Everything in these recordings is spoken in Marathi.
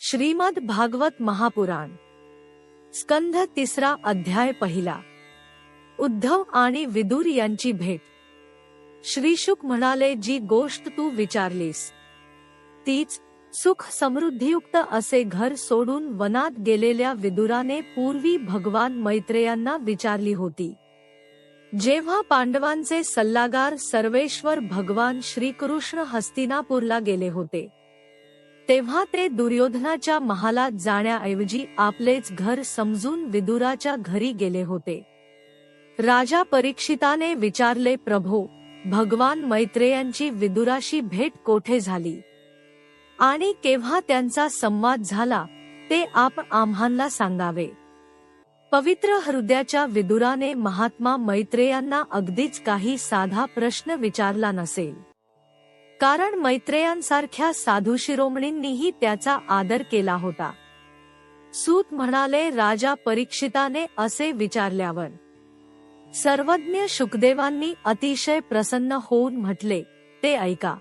श्रीमद भागवत महापुराण स्कंध 3 अध्याय 1। उद्धव आणि विदुर यांची भेट। श्रीशुक म्हणाले, जी गोष्ट तू विचारलीस तीच, सुख समृद्धीयुक्त असे घर सोडून वनात गेलेल्या विदुराने पूर्वी भगवान मैत्रेयांना विचारली होती। जेव्हा पांडवांचे सल्लागार सर्वेश्वर भगवान श्रीकृष्ण हस्तिनापूरला गेले होते, तेव्हा ते दुर्योधनाच्या महालात जाण्याऐवजी आपलेच घर समजून विदुराच्या घरी गेले होते। राजा परीक्षिताने विचारले, प्रभो, भगवान मैत्रेयांची विदुराशी भेट कोठे झाली आणि केव्हा त्यांचा संवाद झाला ते आम्हाला सांगावे। पवित्र हृदयाच्या विदुराने महात्मा मैत्रेयांना अगदीच काही साधा प्रश्न विचारला नसेल, कारण मैत्रेयांसारख्या साधू शिरोमणींनीही त्याचा आदर केला होता। सूत म्हणाले, राजा परीक्षिताने असे विचारल्यावर सर्वज्ञ शुकदेवांनी अतिशय प्रसन्न होऊन म्हटले, ते ऐका।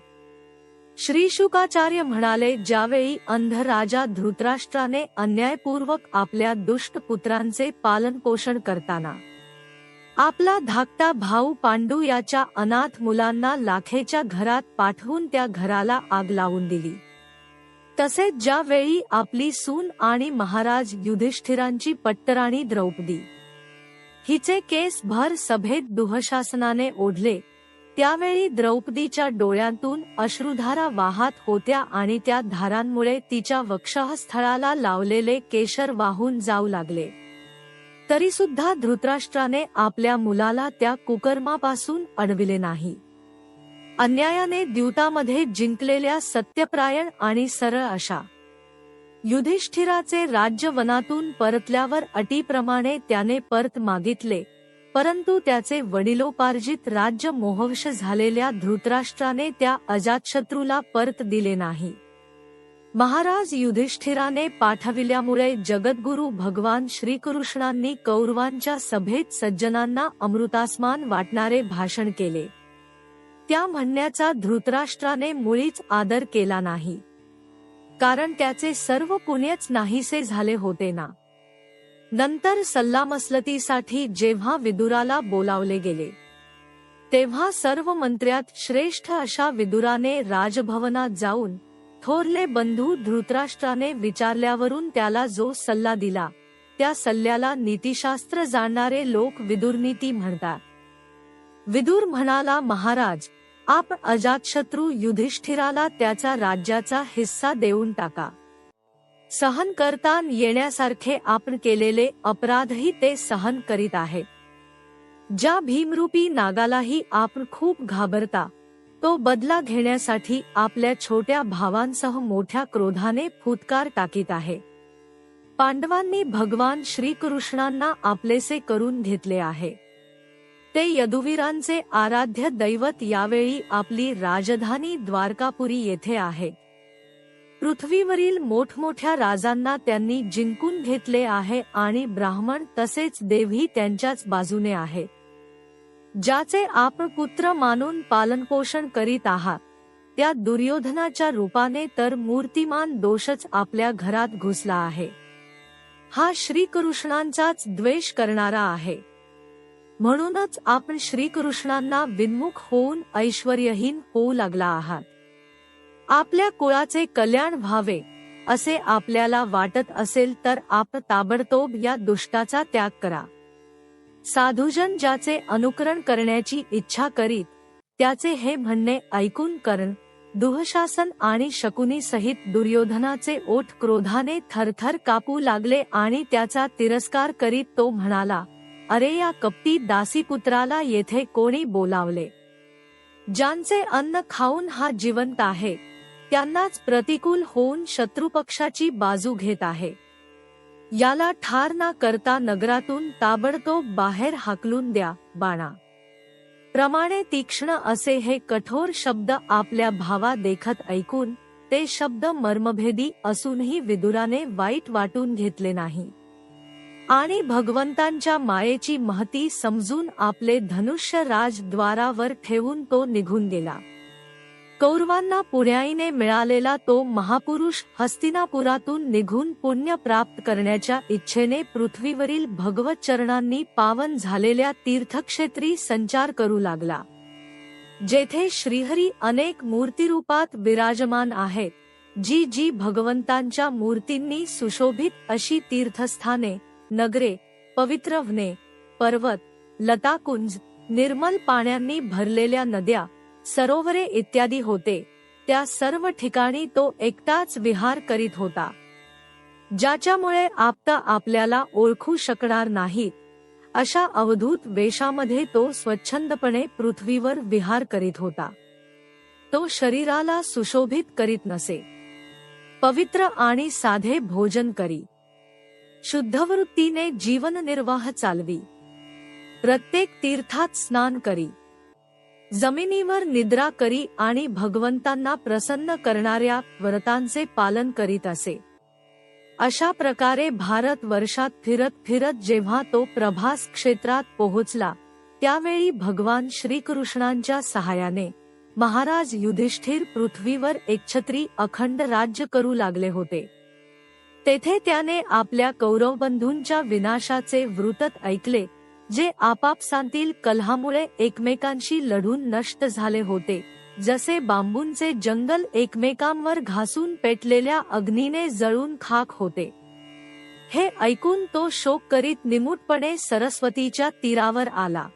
श्री शुकाचार्य म्हणाले, ज्यावेळी अंध राजा धृतराष्ट्राने अन्यायपूर्वक आपल्या दुष्ट पुत्रांचे पालनपोषण करताना आपला धाकटा भाऊ पांडू याच्या अनाथ मुलांना लाखेच्या घरात पाठवून त्या घराला आग लावून दिली, तसेच ज्यावेळी आपली सून आणि महाराज युधिष्ठिरांची पट्टराणी द्रौपदी हिचे केस भर सभेत दुःशासनाने ओढले, त्यावेळी द्रौपदीच्या डोळ्यांतून अश्रुधारा वाहत होत्या आणि त्या धारांमुळे तिच्या वक्षस्थळाला लावलेले केशर वाहून जाऊ लागले, तरी सुद्धा धृतराष्ट्राने आपल्या मुलाला त्या कुकर्मापासून अडविले नाही। अन्यायाने द्यूतामध्ये जिंकलेल्या सत्यप्रायण आणि सरळ अशा युधिष्ठिराचे राज्य वनातून परतल्यावर अटीप्रमाणे त्याने परत मागितले, परंतु त्याचे वडिलोपार्जित राज्य मोहवश झालेल्या धृतराष्ट्राने त्या अजातशत्रूला परत दिले नाही। महाराज युधिष्ठिराने पाठविल्यामुळे जगद्गुरु भगवान श्रीकृष्णांनी कौरवांच्या सभेत सज्जनांना अमृतासमान वाटणारे भाषण केले। त्या म्हणण्याचा धृतराष्ट्राने मुळीच आदर केला नाही, कारण त्याचे सर्व पुण्यच नाहीसे झाले होते ना। नंतर सल्लामसलतीसाठी जेव्हा विदुराला बोलावले गेले, तेव्हा सर्व मंत्र्यात श्रेष्ठ अशा विदुराने राजभवनात जाऊन थोरले बंधू धृतराष्ट्राने विचारल्यावरून त्याला जो सल्ला दिला, त्या सल्ल्याला नीतिशास्त्र जाणणारे लोक विदुरनीती म्हणतात। विदुर म्हणाला, महाराज, आप अजातशत्रू युधिष्ठिराला त्याचा राज्याचा हिस्सा देऊन टाका। सहन करता येण्यासारखे आपण केलेले अपराधही ते सहन करीत आहे। ज्या भीमरूपी नागालाही आपण खूप घाबरता, तो बदला घेण्यासाठी आपल्या छोट्या भावांसह मोठ्या क्रोधाने फुटकार टाकीत आहे। पांडवांनी भगवान श्रीकृष्णांना आपलेसे करून घेतले आहे। ते यदुवीरांचे आराध्य दैवत यावेळी आपली राजधानी द्वारकापुरी येथे आहे। पृथ्वीवरील मोठमोठ्या राजांना त्यांनी जिंकून घेतले आहे आणि ब्राह्मण तसेच देवही त्यांच्याच बाजूने आहेत। ज्याचे आपण पुत्र मानून पालनपोषण करीत आहात, त्या दुर्योधनाच्या रूपाने तर मूर्तिमान दोषच आपल्या घरात घुसला आहे। हा श्रीकृष्णांचाच द्वेष करणारा आहे। म्हणूनच आपण श्रीकृष्णांना विन्मुख होऊन ऐश्वर्यहीन होऊ लागला आहात। आपल्या कुळाचे कल्याण व्हावे असे आपल्याला वाटत असेल तर आपण ताबडतोब या दुष्टाचा त्याग करा। साधुजन ज्याचे अनुकरण करण्याची इच्छा करीत, त्याचे हे म्हणणे ऐकून कर्ण, दुःशासन आणि शकुनी सहित दुर्योधनाचे ओठ क्रोधाने थरथर कापू लागले आणि त्याचा तिरस्कार करीत तो म्हणाला, अरे, या कपटी दासीपुत्राला येथे कोणी बोलावले? ज्यांचे अन्न खाऊन हा जिवंत आहे, त्यांनाच प्रतिकूल होऊन शत्रुपक्षाची बाजू घेत आहे। याला ठार न करता नगरातून ताबडतोब बाहेर हाकलून द्या। बाणा प्रमाणे तीक्ष्ण असे हे कठोर शब्द आपल्या भावा देखत ऐकून ते शब्द मर्मभेदी असूनही विदुराने वाईट वाटून घेतले नाही आणि भगवंतांच्या मायेची महती समजून आपले धनुष्य राजद्वारावर ठेवून तो निघून गेला। कौरवांना पुण्याईने मिळालेला तो महापुरुष हस्तिनापुरातून निघून पुण्य प्राप्त करण्याच्या इच्छेने पृथ्वीवरील भगवत चरणांनी पावन झालेल्या तीर्थक्षेत्री संचार करू लागला, जेथे श्रीहरी अनेक मूर्तिरूपात विराजमान आहेत, जी जी भगवंतांच्या मूर्तींनी सुशोभित अशी तीर्थस्थाने, नगरे, पवित्र वने, पर्वत, लताकुंज, निर्मल पाण्यांनी भरलेल्या नद्या, सरोवरे इत्यादी होते. त्या सर्व ठिकाणी तो एकटाच विहार करीत होता, ज्याच्यामुळे आपता आपल्याला ओळखू शकणार नाहीत अशा अवधूत वेशामध्ये तो स्वच्छंदपणे पृथ्वीवर विहार करीत होता. तो शरीराला सुशोभित करीत नसे, पवित्र आणि साधे भोजन करी, शुद्धवृत्तीने जीवननिर्वाह चालवी, प्रत्येक तीर्थात स्नान करी, जमिनीवर निद्रा करी आणि भगवंतांना प्रसन्न करणाऱ्या व्रतांचे पालन करीत असे. अशा प्रकारे भारत वर्षात फिरत फिरत जेव्हा तो प्रभास क्षेत्रात पोहोचला, त्यावेळी भगवान श्रीकृष्णांच्या सहाय्याने महाराज युधिष्ठिर पृथ्वीवर एकछत्री अखंड राज्य करू लागले होते. तेथे त्याने आपल्या कौरवबंधूंच्या विनाशाचे वृत्त ऐकले, जे आपापसांतील कलहामुळे एकमेकांशी लढून नष्ट झाले होते, जसे बांबूंचे जंगल एकमेकांवर घासून पेटलेल्या अग्नीने जळून खाक होते. हे ऐकून तो शोक करीत निमूटपणे सरस्वतीच्या तीरावर आला.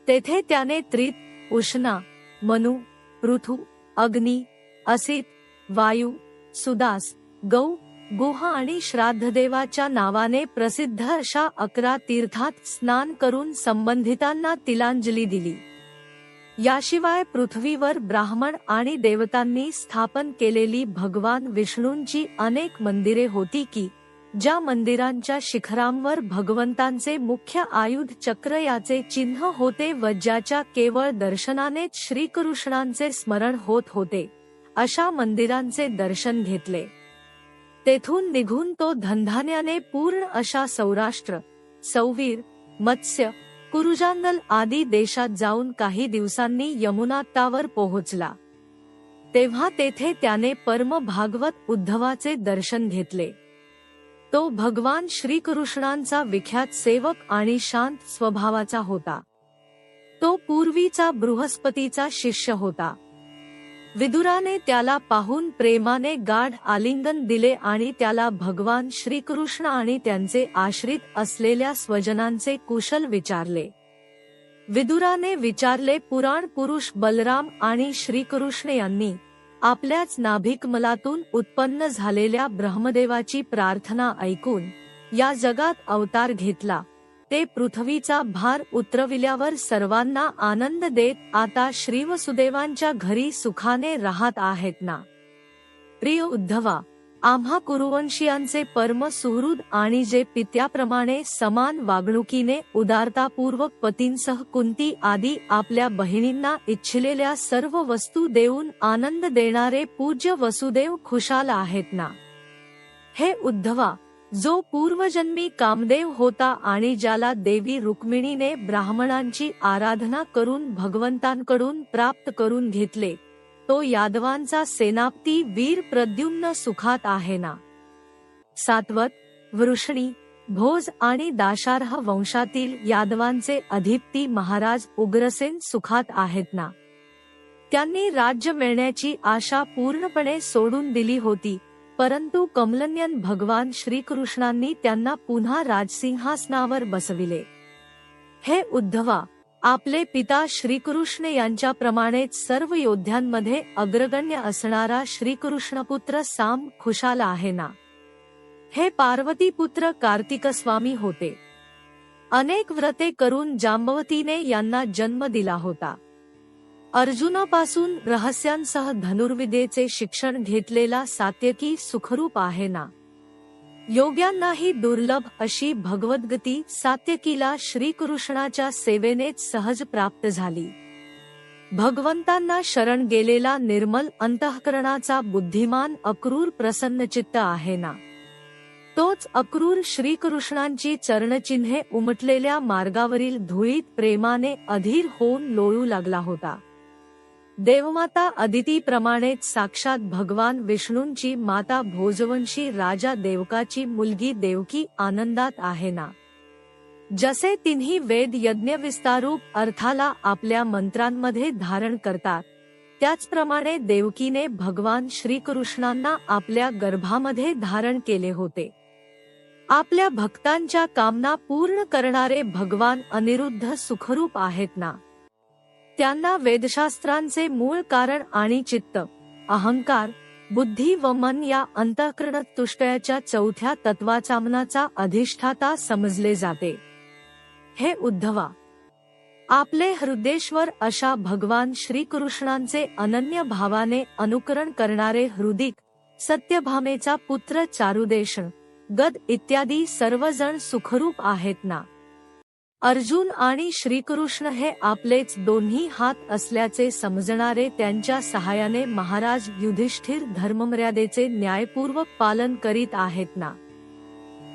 तेथे त्याने त्रित, उष्णा, मनु, पृथु, अग्नी, असित, वायू, सुदास, गौ, गुह आणि श्राद्धदेवाच्या नावाने प्रसिद्ध अशा 11 तीर्थात स्नान करून संबंधितांना तिलांजली दिली. याशिवाय पृथ्वीवर ब्राह्मण आणि देवतांनी स्थापन केलेली भगवान विष्णूंची अनेक मंदिरे होती की, ज्या मंदिरांच्या शिखरांवर भगवंतांचे मुख्य आयुध चक्र याचे चिन्ह होते व ज्याच्या केवळ दर्शनानेच श्रीकृष्णांचे स्मरण होत होते, अशा मंदिरांचे दर्शन घेतले. तेथून निघून तो धनधान्याने पूर्ण अशा सौराष्ट्र, सौवीर, मत्स्य, कुरुजांगल आदी देशात जाऊन काही दिवसांनी यमुना तटावर पोहोचला. तेव्हा तेथे त्याने परम भागवत उद्धवाचे दर्शन घेतले. तो भगवान श्रीकृष्णांचा विख्यात सेवक आणि शांत स्वभावाचा होता. तो पूर्वीचा बृहस्पतीचा शिष्य होता. विदुराने त्याला पाहून प्रेमाने गाढ आलिंगन दिले आणि त्याला भगवान श्रीकृष्ण आणि त्यांचे आश्रित असलेल्या स्वजनांचे कुशल विचारले. विदुराने विचारले, पुराण पुरुष बलराम आणि श्रीकृष्ण यांनी आपल्याच नाभिकमलातून उत्पन्न झालेल्या ब्रह्मदेवाची प्रार्थना ऐकून या जगात अवतार घेतला. ते पृथ्वीचा भार उतरविल्यावर सर्वांना आनंद देत आता श्रीवसुदेवांच्या घरी सुखाने राहत आहेत ना. प्रिय उद्धवा, आम्हा कुरुवंशीयांचे परम सुहृद आणि जे पित्याप्रमाणे समान वागणुकीने उदारतापूर्वक पतींसह कुंती आदी आपल्या बहिणींना इच्छिलेल्या सर्व वस्तू देऊन आनंद देणारे पूज्य वसुदेव खुशाल आहेत ना. हे उद्धवा, जो पूर्वजन्मी कामदेव होता आणि ज्याला देवी रुक्मिणीने ब्राह्मणांची आराधना करून भगवंतांकडून प्राप्त करून घेतले, तो यादवांचा सेनापती वीर प्रद्युम्न सुखात आहे ना. सातवत, वृषणी, भोज आणि दाशार्ह वंशातील यादवांचे अधिपती महाराज उग्रसेन सुखात आहेत ना. त्यांनी राज्य मिळण्याची आशा पूर्णपणे सोडून दिली होती, परंतु कमलनयन भगवान श्रीकृष्णांनी त्यांना पुन्हा राजसिंहासनावर बसविले. हे उद्धवा, आपले पिता श्रीकृष्ण यांच्याप्रमाणेच सर्व योद्ध्यांमध्ये अग्रगण्य असणारा श्रीकृष्णपुत्र साम खुशाल आहे ना. हे पार्वतीपुत्र कार्तिकस्वामी होते. अनेक व्रते करून जांबवतीने यांना जन्म दिला होता. अर्जुनापासून रहस्यांसह धनुर्विद्येचे शिक्षण घेतलेला सात्यकी सुखरूप आहे ना. योग्यांनाही दुर्लभ अशी भगवद्गती सात्यकीला श्रीकृष्णाच्या सेवेनेच सहज प्राप्त झाली. भगवंतांना शरण गेलेला निर्मल अंतःकरणाचा बुद्धिमान अक्रूर प्रसन्नचित्त आहे ना. तोच अक्रूर श्रीकृष्णांची चरणचिन्हे उमटलेल्या मार्गावरील धुळीत प्रेमाने अधीर होऊन लोळू लागला होता. देवमाता अदितीप्रमाणेच साक्षात भगवान विष्णूंची माता भोजवंशी राजा देवकाची मुलगी देवकी आनंदात आहे ना। जसे तिन्ही वेद यज्ञ विस्तारूप अर्थाला आपल्या मंत्रांमध्ये धारण करतात, त्याचप्रमाणे देवकीने भगवान श्रीकृष्णांना आपल्या गर्भामध्ये धारण केले होते। आपल्या भक्तांच्या कामना पूर्ण करणारे भगवान अनिरुद्ध सुखरूप आहेत ना। त्यांना वेदशास्त्रांचे मूळ कारण आणि चित्त, अहंकार, बुद्धी व मन या अंतःकरण तुष्टयाच्या चौथ्या तत्वाचामनाचा अधिष्ठाता समजले जाते। हे उद्धवा, आपले हृदेश्वर अशा भगवान श्रीकृष्णांचे अनन्य भावाने अनुकरण करणारे हृदिक, सत्यभामेचा पुत्र चारुदेशन, गद इत्यादी सर्वजण सुखरूप आहेत ना। अर्जुन आणि श्रीकृष्ण हे आपलेच दोन्ही हात असल्याचे समजणारे त्यांच्या सहाय्याने महाराज युधिष्ठिर धर्ममर्यादेचे न्यायपूर्वक पालन करीत आहेत ना।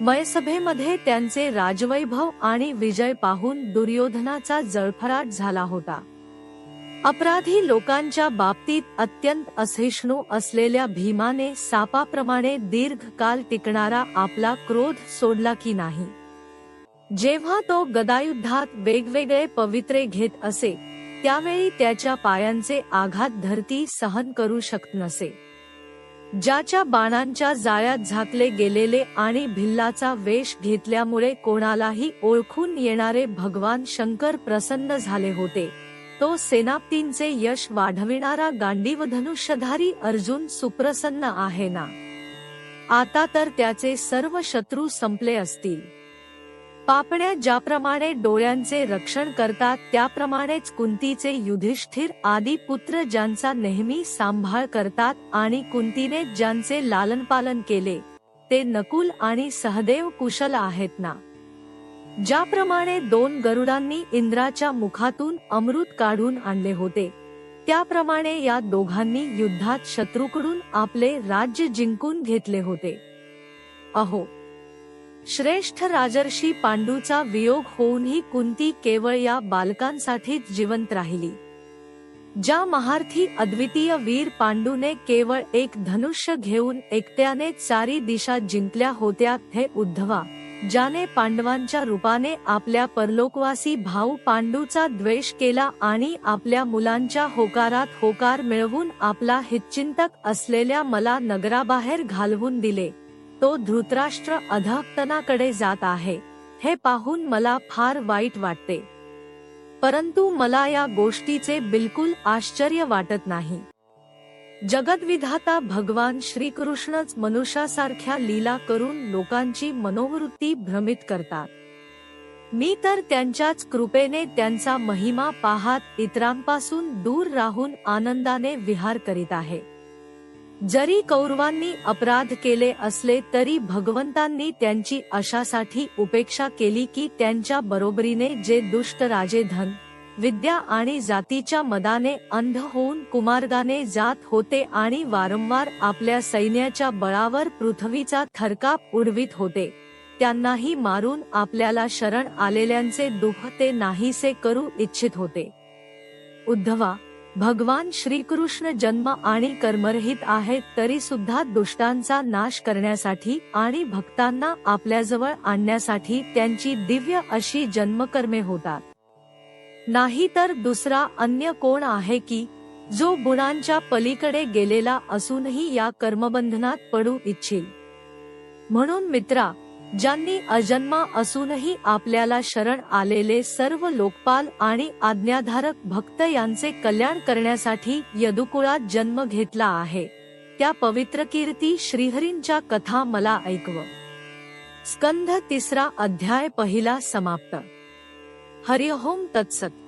मयसभेमध्ये त्यांचे राजवैभव आणि विजय पाहून दुर्योधनाचा जळफळाट झाला होता। अपराधी लोकांच्या बाबतीत अत्यंत असहिष्णू असलेल्या भीमाने सापाप्रमाणे दीर्घकाल टिकणारा आपला क्रोध सोडला की नाही। जेव्हा तो गदायुद्धात वेगवेगळे पवित्रे घेत असे, त्यावेळी त्याच्या पायांचे आघात धरती सहन करू शकत नसे। ज्याच्या बाणांच्या जाळ्यात झाकले गेलेले आणि भिल्लाचा वेश घेतल्यामुळे कोणालाही ओळखून येणारे भगवान शंकर प्रसन्न झाले होते, तो सेनापतींचे यश वाढविणारा गांडीव धनुष्यधारी अर्जुन सुप्रसन्न आहे ना। आता तर त्याचे सर्व शत्रू संपले असतील। पापण्या ज्याप्रमाणे डोळ्यांचे रक्षण करतात, त्याप्रमाणेच कुंतीचे युधिष्ठिर आदी पुत्र ज्यांचा नेहमी सांभाळ करतात आणि कुंतीने ज्यांचे लालनपालन केले, ते नकुल आणि सहदेव कुशल आहेत ना। ज्याप्रमाणे 2 गरुडांनी इंद्राच्या मुखातून अमृत काढून आणले होते, त्याप्रमाणे या दोघांनी युद्धात शत्रूकडून आपले राज्य जिंकून घेतले होते। अहो, श्रेष्ठ राजर्षी पांडूचा वियोग होऊनही कुंती केवळ या बालकांसाठीच जिवंत राहिली। ज्या महारथी अद्वितीय वीर पांडूने केवळ एक धनुष्य घेऊन एकट्याने 4 दिशा जिंकल्या होत्या, हे उद्धवा, ज्याने पांडवांच्या रूपाने आपल्या परलोकवासी भाऊ पांडूचा द्वेष केला आणि आपल्या मुलांच्या होकारात होकार मिळवून आपला हितचिंतक असलेल्या मला नगराबाहेर घालवून दिले, तो धृतराष्ट्र अधःपतनाकडे जात आहे, हे पाहून मला फार वाईट वाटते। परंतु मला या गोष्टीचे बिलकुल आश्चर्य वाटत नाही। जगद्विधाता भगवान श्रीकृष्णच मनुष्यासारख्या लीला करून लोकांची मनोवृत्ती भ्रमित करतात। मी तर त्यांच्याच कृपेने त्यांचा महिमा पाहत इतरांपासून दूर राहून आनंदाने विहार करीत आहे। जरी कौरवांनी अपराध केले असले तरी भगवंतांनी त्यांची अशासाठी उपेक्षा केली की त्यांच्या बरोबरीने जे दुष्ट राजे धन, विद्या आणि जातीच्या मदाने अंध होऊन कुमार्गाने जात होते आणि वारंवार आपल्या सैन्याच्या बळावर पृथ्वीचा थरकाप उडवित होते, त्यांनाही मारून आपल्याला शरण आलेल्यांचे दुःख ते नाहीसे करू इच्छित होते। उद्धवा, भगवान श्रीकृष्ण जन्म आणि कर्मरहित आहेत, तरी सुद्धा दुष्टांचा नाश करण्यासाठी आणि भक्तांना आपल्याजवळ आणण्यासाठी त्यांची दिव्य अशी जन्मकर्मे होतात। नाही तर दुसरा अन्य कोण आहे की जो गुणांच्या पलीकडे गेलेला असूनही या कर्मबंधनात पडू इच्छिल। म्हणून मित्रा, ज्यांनी अजन्मा असूनही आपल्याला शरण आलेले सर्व लोकपाल आणि आज्ञाधारक भक्त यांचे कल्याण करण्यासाठी यदुकुळात जन्म घेतला आहे, त्या पवित्र कीर्ती श्रीहरींच्या कथा मला ऐकव। स्कंध 3 अध्याय 1 समाप्त। हरिओम तत्सत।